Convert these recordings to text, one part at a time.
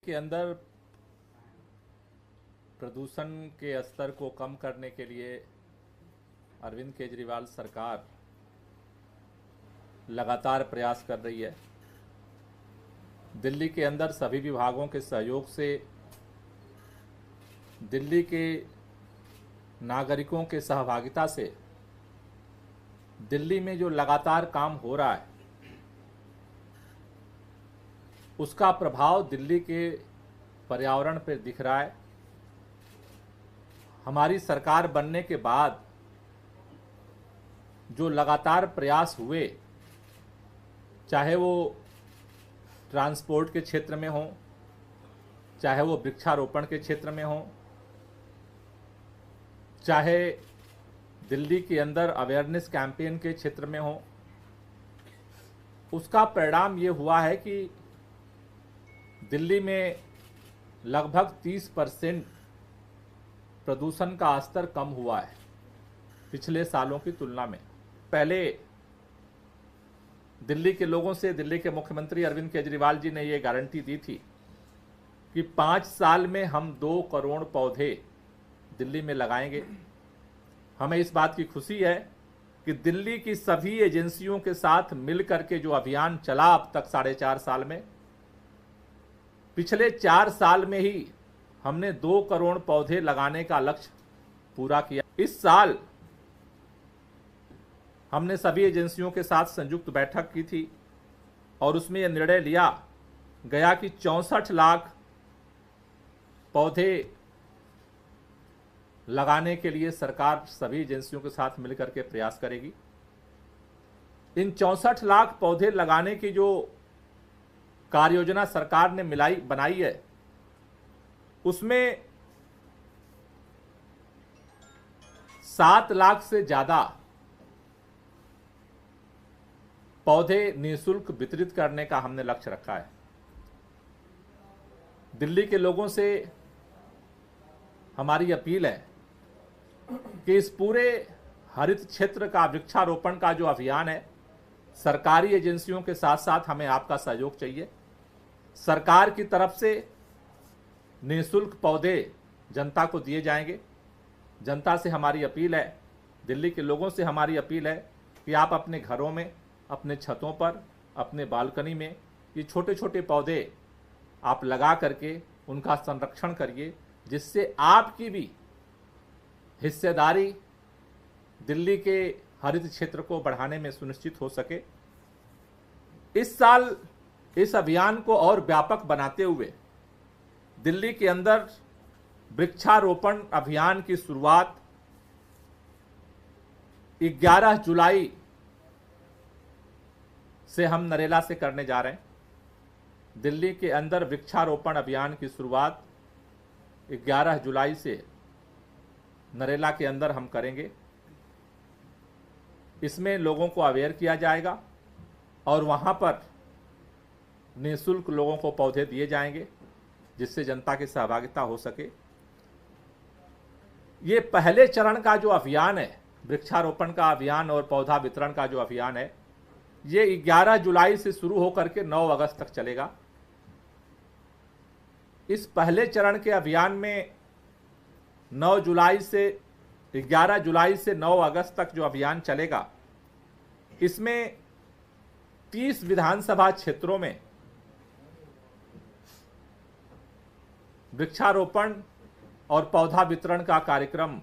के अंदर प्रदूषण के स्तर को कम करने के लिए अरविंद केजरीवाल सरकार लगातार प्रयास कर रही है। दिल्ली के अंदर सभी विभागों के सहयोग से दिल्ली के नागरिकों के सहभागिता से दिल्ली में जो लगातार काम हो रहा है उसका प्रभाव दिल्ली के पर्यावरण पर दिख रहा है। हमारी सरकार बनने के बाद जो लगातार प्रयास हुए, चाहे वो ट्रांसपोर्ट के क्षेत्र में हो, चाहे वो वृक्षारोपण के क्षेत्र में हो, चाहे दिल्ली के अंदर अवेयरनेस कैंपेन के क्षेत्र में हो, उसका परिणाम ये हुआ है कि दिल्ली में लगभग 30% प्रदूषण का स्तर कम हुआ है पिछले सालों की तुलना में। पहले दिल्ली के लोगों से दिल्ली के मुख्यमंत्री अरविंद केजरीवाल जी ने ये गारंटी दी थी कि 5 साल में हम 2 करोड़ पौधे दिल्ली में लगाएंगे। हमें इस बात की खुशी है कि दिल्ली की सभी एजेंसियों के साथ मिलकर के जो अभियान चला अब तक 4.5 साल में, पिछले 4 साल में ही हमने 2 करोड़ पौधे लगाने का लक्ष्य पूरा किया। इस साल हमने सभी एजेंसियों के साथ संयुक्त बैठक की थी और उसमें यह निर्णय लिया गया कि 64 लाख पौधे लगाने के लिए सरकार सभी एजेंसियों के साथ मिलकर के प्रयास करेगी। इन 64 लाख पौधे लगाने की जो कार्ययोजना सरकार ने बनाई है, उसमें 7 लाख से ज्यादा पौधे निःशुल्क वितरित करने का हमने लक्ष्य रखा है। दिल्ली के लोगों से हमारी अपील है कि इस पूरे हरित क्षेत्र का वृक्षारोपण का जो अभियान है, सरकारी एजेंसियों के साथ साथ हमें आपका सहयोग चाहिए। सरकार की तरफ से निःशुल्क पौधे जनता को दिए जाएंगे। जनता से हमारी अपील है, दिल्ली के लोगों से हमारी अपील है कि आप अपने घरों में, अपने छतों पर, अपने बालकनी में ये छोटे छोटे पौधे आप लगा करके उनका संरक्षण करिए, जिससे आपकी भी हिस्सेदारी दिल्ली के हरित क्षेत्र को बढ़ाने में सुनिश्चित हो सके। इस साल इस अभियान को और व्यापक बनाते हुए दिल्ली के अंदर वृक्षारोपण अभियान की शुरुआत 11 जुलाई से हम नरेला से करने जा रहे हैं। दिल्ली के अंदर वृक्षारोपण अभियान की शुरुआत 11 जुलाई से नरेला के अंदर हम करेंगे। इसमें लोगों को अवेयर किया जाएगा और वहां पर निःशुल्क लोगों को पौधे दिए जाएंगे, जिससे जनता की सहभागिता हो सके। ये पहले चरण का जो अभियान है, वृक्षारोपण का अभियान और पौधा वितरण का जो अभियान है, ये 11 जुलाई से शुरू होकर के 9 अगस्त तक चलेगा। इस पहले चरण के अभियान में 11 जुलाई से 9 अगस्त तक जो अभियान चलेगा, इसमें 30 विधानसभा क्षेत्रों में वृक्षारोपण और पौधा वितरण का कार्यक्रम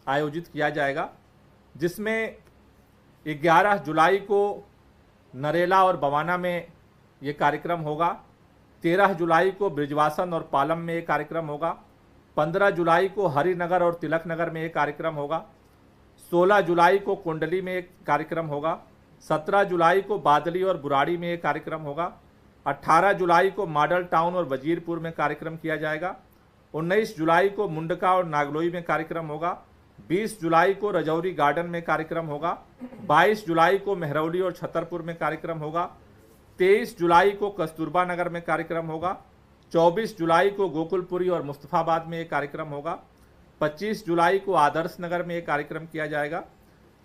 आयोजित किया जाएगा, जिसमें 11 जुलाई को नरेला और बवाना में ये कार्यक्रम होगा। 13 जुलाई को ब्रिजवासन और पालम में ये कार्यक्रम होगा। 15 जुलाई को हरिनगर और तिलक नगर में ये कार्यक्रम होगा। 16 जुलाई को कुंडली में एक कार्यक्रम होगा। 17 जुलाई को बादली और बुराड़ी में एक कार्यक्रम होगा। 18 जुलाई को मॉडल टाउन और वजीरपुर में कार्यक्रम किया जाएगा। 19 जुलाई को मुंडका और नागलोई में कार्यक्रम होगा। 20 जुलाई को रजौरी गार्डन में कार्यक्रम होगा। 22 जुलाई को मेहरौली और छतरपुर में कार्यक्रम होगा। 23 जुलाई को कस्तूरबा नगर में कार्यक्रम होगा। 24 जुलाई को गोकुलपुरी और मुस्तफाबाद में एक कार्यक्रम होगा। 25 जुलाई को आदर्श नगर में एक कार्यक्रम किया जाएगा।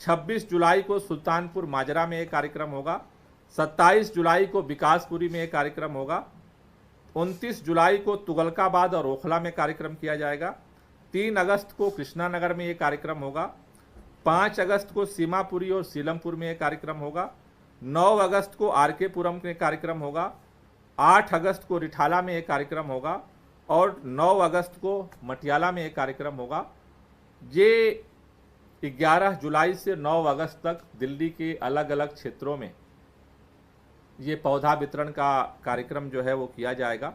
26 जुलाई को सुल्तानपुर माजरा में एक कार्यक्रम होगा। 27 जुलाई को विकासपुरी में एक कार्यक्रम होगा। 29 जुलाई को तुगलकाबाद और ओखला में कार्यक्रम किया जाएगा। 3 अगस्त को कृष्णानगर में ये कार्यक्रम होगा। 5 अगस्त को सीमापुरी और सीलमपुर में ये कार्यक्रम होगा। 9 अगस्त को आरके पुरम में कार्यक्रम होगा। 8 अगस्त को रिठाला में एक कार्यक्रम होगा और 9 अगस्त को मटियाला में एक कार्यक्रम होगा। ये 11 जुलाई से 9 अगस्त तक दिल्ली के अलग अलग क्षेत्रों में ये पौधा वितरण का कार्यक्रम जो है वो किया जाएगा।